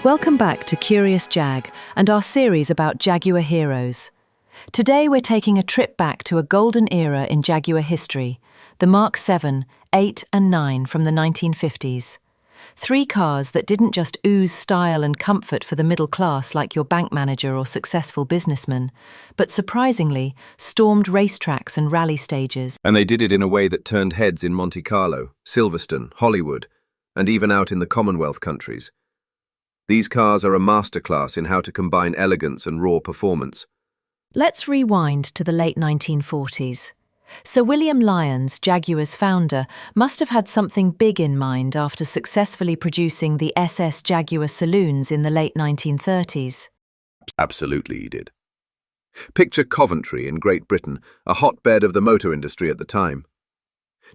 Welcome back to Curious Jag and our series about Jaguar heroes. Today we're taking a trip back to a golden era in Jaguar history, the Mark 7, 8 and 9 from the 1950s. Three cars that didn't just ooze style and comfort for the middle class like your bank manager or successful businessman, but surprisingly stormed racetracks and rally stages. And they did it in a way that turned heads in Monte Carlo, Silverstone, Hollywood, and even out in the Commonwealth countries. These cars are a masterclass in how to combine elegance and raw performance. Let's rewind to the late 1940s. Sir William Lyons, Jaguar's founder, must have had something big in mind after successfully producing the SS Jaguar saloons in the late 1930s. Absolutely he did. Picture Coventry in Great Britain, a hotbed of the motor industry at the time.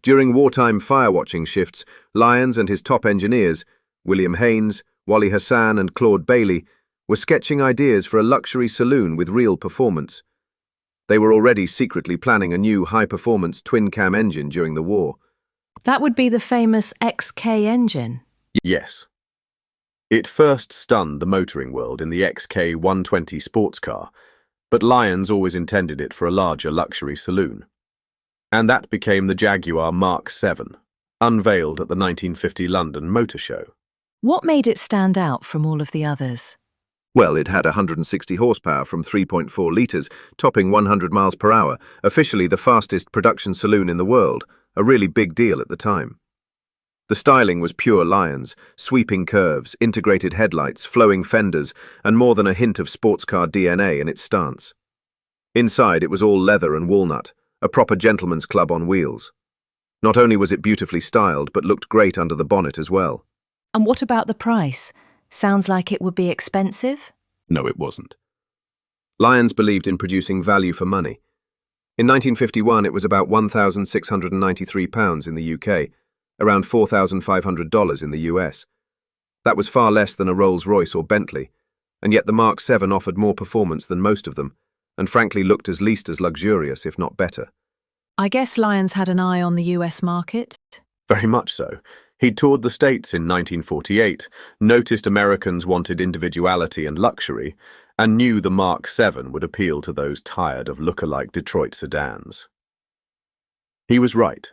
During wartime fire-watching shifts, Lyons and his top engineers, William Haynes, Wally Hassan and Claude Bailey, were sketching ideas for a luxury saloon with real performance. They were already secretly planning a new high-performance twin-cam engine during the war. That would be the famous XK engine. Yes. It first stunned the motoring world in the XK 120 sports car, but Lyons always intended it for a larger luxury saloon. And that became the Jaguar Mark 7, unveiled at the 1950 London Motor Show. What made it stand out from all of the others? Well, it had 160 horsepower from 3.4 litres, topping 100 miles per hour, officially the fastest production saloon in the world, a really big deal at the time. The styling was pure Lyons, sweeping curves, integrated headlights, flowing fenders, and more than a hint of sports car DNA in its stance. Inside, it was all leather and walnut, a proper gentleman's club on wheels. Not only was it beautifully styled, but looked great under the bonnet as well. And what about the price? Sounds like it would be expensive? No, it wasn't. Lyons believed in producing value for money. In 1951, it was about £1,693 in the UK, around $4,500 in the US. That was far less than a Rolls-Royce or Bentley, and yet the Mark 7 offered more performance than most of them, and frankly looked at least as luxurious, if not better. I guess Lyons had an eye on the US market? Very much so. He toured the States in 1948, noticed Americans wanted individuality and luxury, and knew the Mark 7 would appeal to those tired of look-alike Detroit sedans. He was right.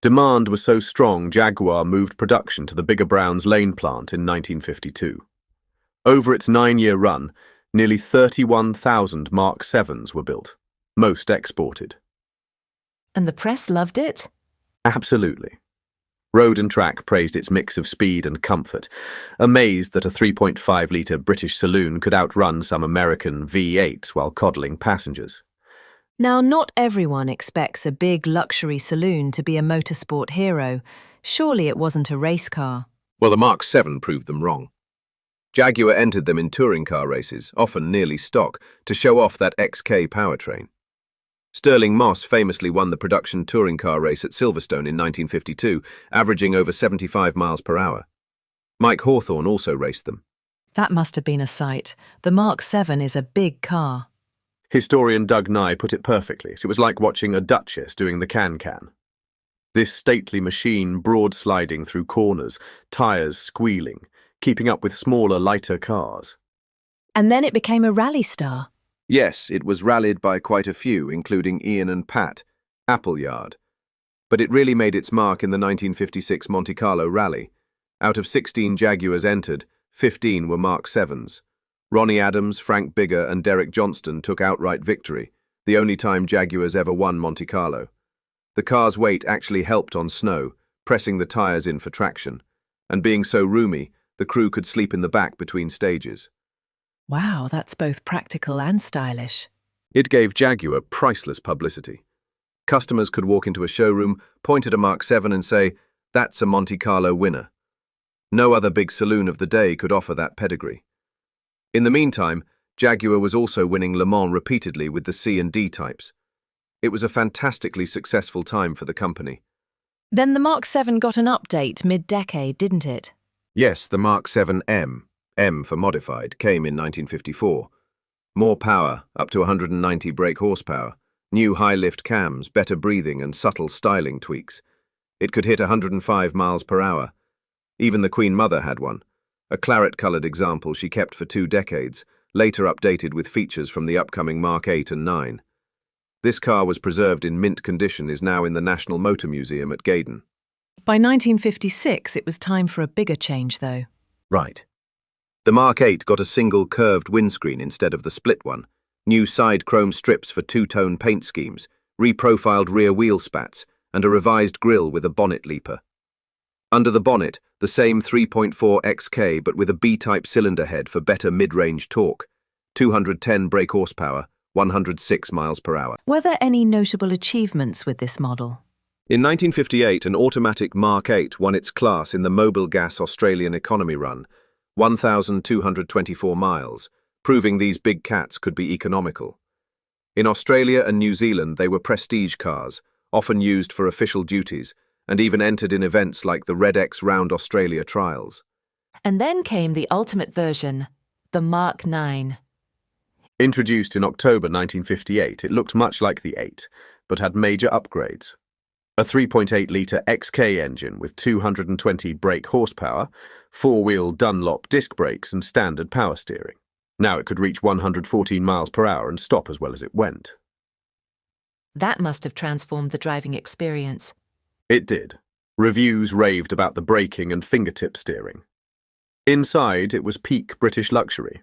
Demand was so strong, Jaguar moved production to the Bigger Browns Lane plant in 1952. Over its 9-year run, nearly 31,000 Mark 7s were built, most exported. And the press loved it? Absolutely. Road and Track praised its mix of speed and comfort, amazed that a 3.5-litre British saloon could outrun some American V8s while coddling passengers. Now, not everyone expects a big luxury saloon to be a motorsport hero. Surely it wasn't a race car. Well, the Mark 7 proved them wrong. Jaguar entered them in touring car races, often nearly stock, to show off that XK powertrain. Stirling Moss famously won the production touring car race at Silverstone in 1952, averaging over 75 miles per hour. Mike Hawthorne also raced them. That must have been a sight. The Mark 7 is a big car. Historian Doug Nye put it perfectly. It was like watching a duchess doing the can-can. This stately machine broad-sliding through corners, tyres squealing, keeping up with smaller, lighter cars. And then it became a rally star. Yes, it was rallied by quite a few, including Ian and Pat, Appleyard. But it really made its mark in the 1956 Monte Carlo Rally. Out of 16 Jaguars entered, 15 were Mark 7s. Ronnie Adams, Frank Bigger and Derek Johnston took outright victory, the only time Jaguars ever won Monte Carlo. The car's weight actually helped on snow, pressing the tyres in for traction. And being so roomy, the crew could sleep in the back between stages. Wow, that's both practical and stylish. It gave Jaguar priceless publicity. Customers could walk into a showroom, point at a Mark 7 and say, "That's a Monte Carlo winner." No other big saloon of the day could offer that pedigree. In the meantime, Jaguar was also winning Le Mans repeatedly with the C and D types. It was a fantastically successful time for the company. Then the Mark 7 got an update mid-decade, didn't it? Yes, the Mark 7M, M for modified, came in 1954. More power, up to 190 brake horsepower, new high-lift cams, better breathing and subtle styling tweaks. It could hit 105 miles per hour. Even the Queen Mother had one, a claret-coloured example she kept for 2 decades, later updated with features from the upcoming Mark 8 and 9. This car was preserved in mint condition, is now in the National Motor Museum at Gaydon. By 1956, it was time for a bigger change, though. Right. The Mark 8 got a single curved windscreen instead of the split one, new side chrome strips for 2-tone paint schemes, reprofiled rear wheel spats, and a revised grille with a bonnet leaper. Under the bonnet, the same 3.4 XK but with a B-type cylinder head for better mid-range torque, 210 brake horsepower, 106 miles per hour. Were there any notable achievements with this model? In 1958, an automatic Mark 8 won its class in the Mobil Gas Australian economy run, 1,224 miles, proving these big cats could be economical. In Australia and New Zealand, they were prestige cars, often used for official duties, and even entered in events like the Red X Round Australia trials. And then came the ultimate version, the Mark 9. Introduced in October 1958, it looked much like the 8, but had major upgrades. A 3.8-litre XK engine with 220 brake horsepower, 4-wheel Dunlop disc brakes and standard power steering. Now it could reach 114 miles per hour and stop as well as it went. That must have transformed the driving experience. It did. Reviews raved about the braking and fingertip steering. Inside, it was peak British luxury.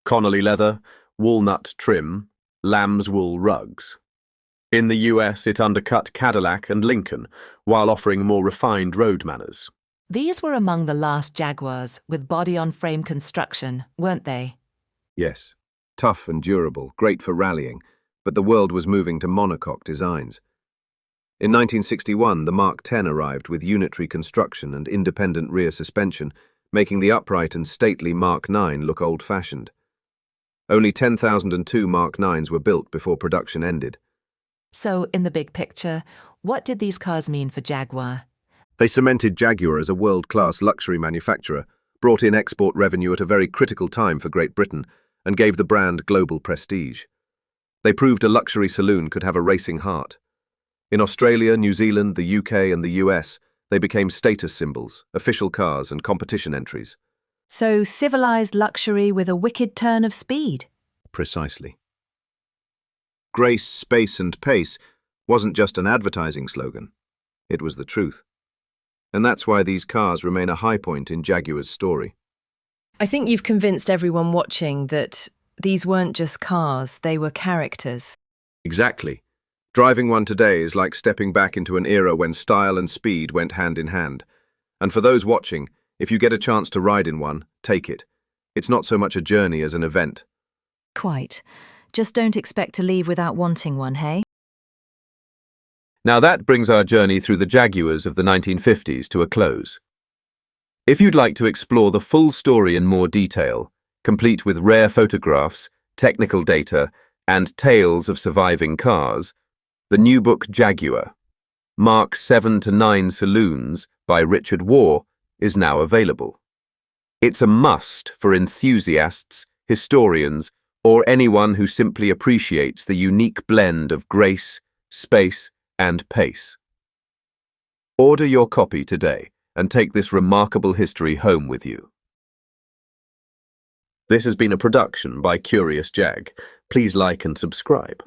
Connolly leather, walnut trim, lamb's wool rugs. In the US, it undercut Cadillac and Lincoln, while offering more refined road manners. These were among the last Jaguars with body-on-frame construction, weren't they? Yes, tough and durable, great for rallying, but the world was moving to monocoque designs. In 1961, the Mark 10 arrived with unitary construction and independent rear suspension, making the upright and stately Mark 9 look old-fashioned. Only 10,002 Mark 9s were built before production ended. So, in the big picture, what did these cars mean for Jaguar? They cemented Jaguar as a world-class luxury manufacturer, brought in export revenue at a very critical time for Great Britain, and gave the brand global prestige. They proved a luxury saloon could have a racing heart. In Australia, New Zealand, the UK and the US, they became status symbols, official cars and competition entries. So, civilized luxury with a wicked turn of speed. Precisely. Grace, space and pace wasn't just an advertising slogan. It was the truth. And that's why these cars remain a high point in Jaguar's story. I think you've convinced everyone watching that these weren't just cars, they were characters. Exactly. Driving one today is like stepping back into an era when style and speed went hand in hand. And for those watching, if you get a chance to ride in one, take it. It's not so much a journey as an event. Quite. Just don't expect to leave without wanting one, hey? Now that brings our journey through the Jaguars of the 1950s to a close. If you'd like to explore the full story in more detail, complete with rare photographs, technical data, and tales of surviving cars, the new book Jaguar, Mark 7 to 9 Saloons by Richard Waugh, is now available. It's a must for enthusiasts, historians, or anyone who simply appreciates the unique blend of grace, space, and pace. Order your copy today and take this remarkable history home with you. This has been a production by Curious Jag. Please like and subscribe.